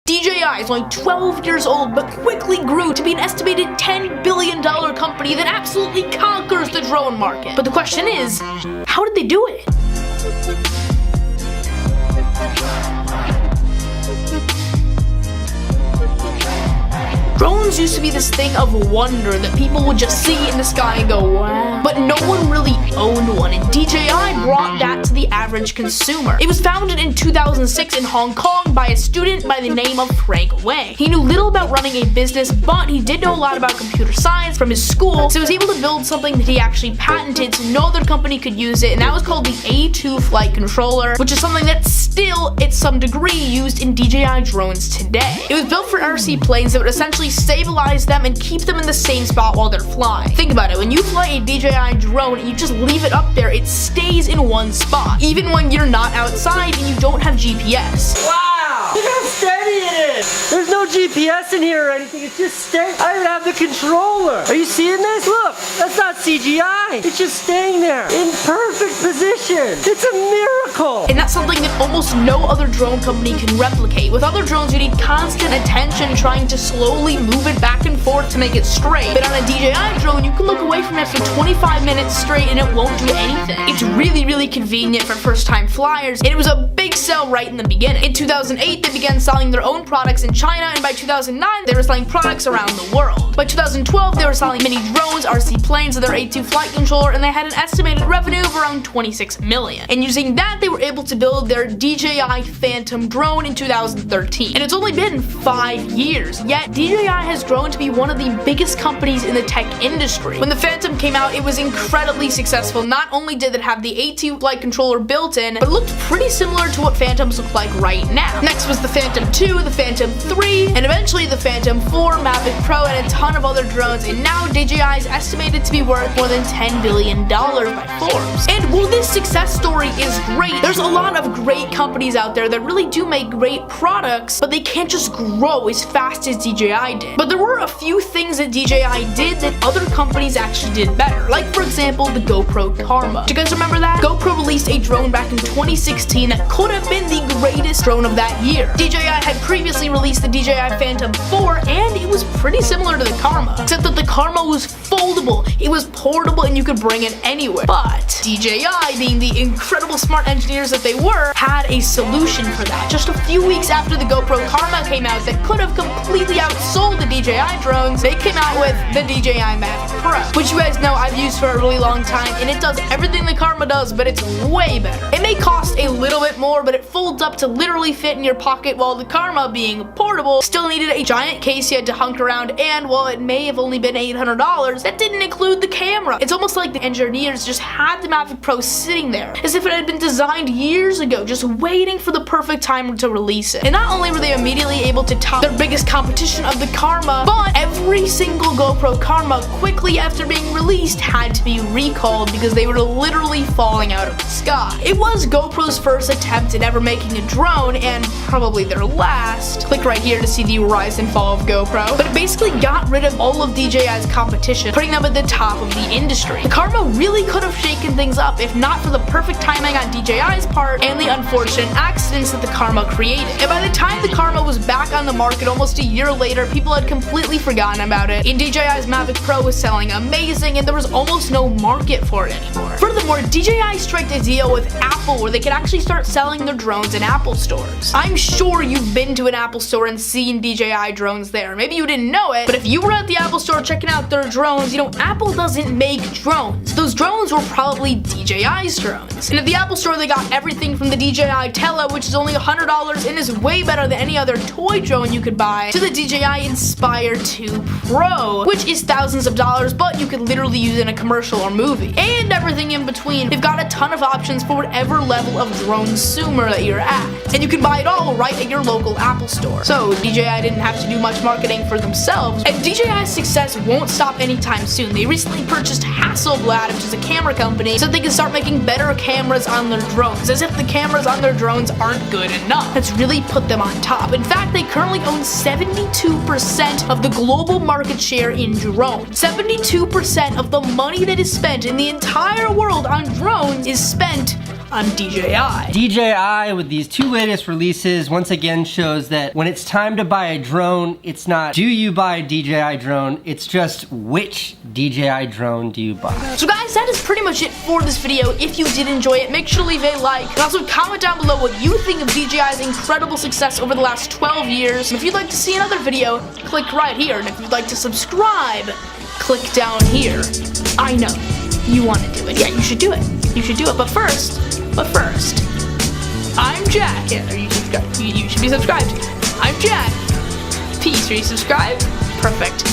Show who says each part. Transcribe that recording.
Speaker 1: DJI is only 12 years old, but quickly grew to be an estimated $10 billion company that absolutely conquers the drone market. But the question is, how did they do it? Drones used to be this thing of wonder that people would just see in the sky and go, wow. But no one really owned one, and DJI brought that to the average consumer. It was founded in 2006 in Hong Kong by a student by the name of Frank Wang. He knew little about running a business, but he did know a lot about computer science from his school, so he was able to build something that he actually patented so no other company could use it, and that was called the A2 flight controller, which is something that's still, at some degree, used in DJI drones today. It was built for RC planes that would essentially stabilize them and keep them in the same spot while they're flying. Think about it, when you fly a DJI drone and you just leave it up there, it stays in one spot, even when you're not outside and you don't have GPS.
Speaker 2: Wow! Look how steady it is! There's no GPS in here or anything, it's just steady. I don't have the controller. Are you seeing this? Look, that's not CGI. It's just staying there in perfect position. It's a miracle!
Speaker 1: And that's something that almost no other drone company can replicate. With other drones, you need constant attention trying to slowly move it back and forth to make it straight. But on a DJI drone, you can look away from it for 25 minutes straight and it won't do anything. It's really convenient for first-time flyers, and it was a big sell right in the beginning. In 2008, they began selling their own products in China, and by 2009, they were selling products around the world. By 2012, they were selling mini drones, RC planes, with their A2 flight controller, and they had an estimated revenue of around 26 million. And using that, they were able to build their DJI Phantom drone in 2013. And it's only been 5 years, yet DJI has grown to be one of the biggest companies in the tech industry. When the Phantom came out, it was incredibly successful. Not only did it have the A2 flight controller built in, but it looked pretty similar to what Phantoms look like right now. Next was the Phantom 2, the Phantom 3, and eventually the Phantom 4, Mavic Pro, and a ton of other drones, and now DJI is estimated to be worth more than $10 billion by Forbes. And while this success story is great, there's a lot of great companies out there that really do make great products, but they can't just grow as fast as DJI did. But there were a few things that DJI did that other companies actually did better. Like, for example, the GoPro Karma. Do you guys remember that? GoPro released a drone back in 2016 that could have been the greatest drone of that year. DJI had previously released the DJI Phantom 4, and it was pretty similar to the Karma, except that the Karma was foldable, it was portable, and you could bring it anywhere. But DJI, being the incredible smart engineers that they were, had a solution for that. Just a few weeks after the GoPro Karma came out that could have completely outsold the DJI drones, they came out with the DJI Mavic Pro, which you guys know I've used for a really long time, and it does everything the Karma does, but it's way better. It may cost a little bit more, but it folds up to literally fit in your pocket, while the Karma, being portable, still needed a giant case you had to hunk around, and while it may have only been $800, that didn't include the camera. It's almost like the engineers just had the Mavic Pro sitting there, as if it had been designed years ago, just waiting for the perfect time to release it. And not only were they immediately able to top their biggest competition of the Karma, but every single GoPro Karma quickly after being released had to be recalled because they were literally falling out of the sky. It was GoPro's first attempt at ever making a drone, and probably their last. Click right here to see the rise and fall of GoPro. But it basically got rid of all of DJI's competition, putting them at the top of the industry. The Karma really could have shaken things up if not for the perfect timing on DJI's part and the unfortunate accidents that the Karma created. And by the time the Karma was back on the market almost a year later, people had completely forgotten about it, and DJI's Mavic Pro was selling amazing, and there was almost no market for it anymore. Furthermore, DJI struck a deal with Apple where they could actually start selling their drones in Apple stores. I'm sure you've been to an Apple store and seen DJI drones there. Maybe you didn't know it, but if you were at the Apple store checking out their drones, you know, Apple doesn't make drones. Those drones were probably DJI's drones. And at the Apple store, they got everything from the DJI Tele, which is only $100 and is way better than any other toy drone you could buy, to the DJI Inspire 2 Pro, which is thousands of dollars, but you could literally use in a commercial or movie. And everything in between. They've got a ton of options for whatever level of drone consumer that you're at. And you can buy it all right at your local Apple store. So DJI didn't have to do much marketing for themselves, and DJI's success won't stop anytime soon. They recently purchased Hasselblad, which is a camera company, so they can start making better cameras on their drones, as if the cameras on their drones aren't good enough. That's really put them on top. In fact, they currently own 72% of the global market share in drones. 72% of the money that is spent in the entire world on drones is spent on DJI.
Speaker 2: DJI, with these two latest releases, once again shows that when it's time to buy a drone, it's not do you buy a DJI drone, it's just which DJI drone do you buy.
Speaker 1: So guys, that is pretty much it for this video. If you did enjoy it, make sure to leave a like, and also comment down below what you think of DJI's incredible success over the last 12 years. And if you'd like to see another video, click right here, and if you'd like to subscribe, click down here. I know, you want to do it. Yeah, you should do it. You should do it, but first, I'm Jack. Yeah, are you subscribed? You should be subscribed. I'm Jack. Peace. Are you subscribed? Perfect.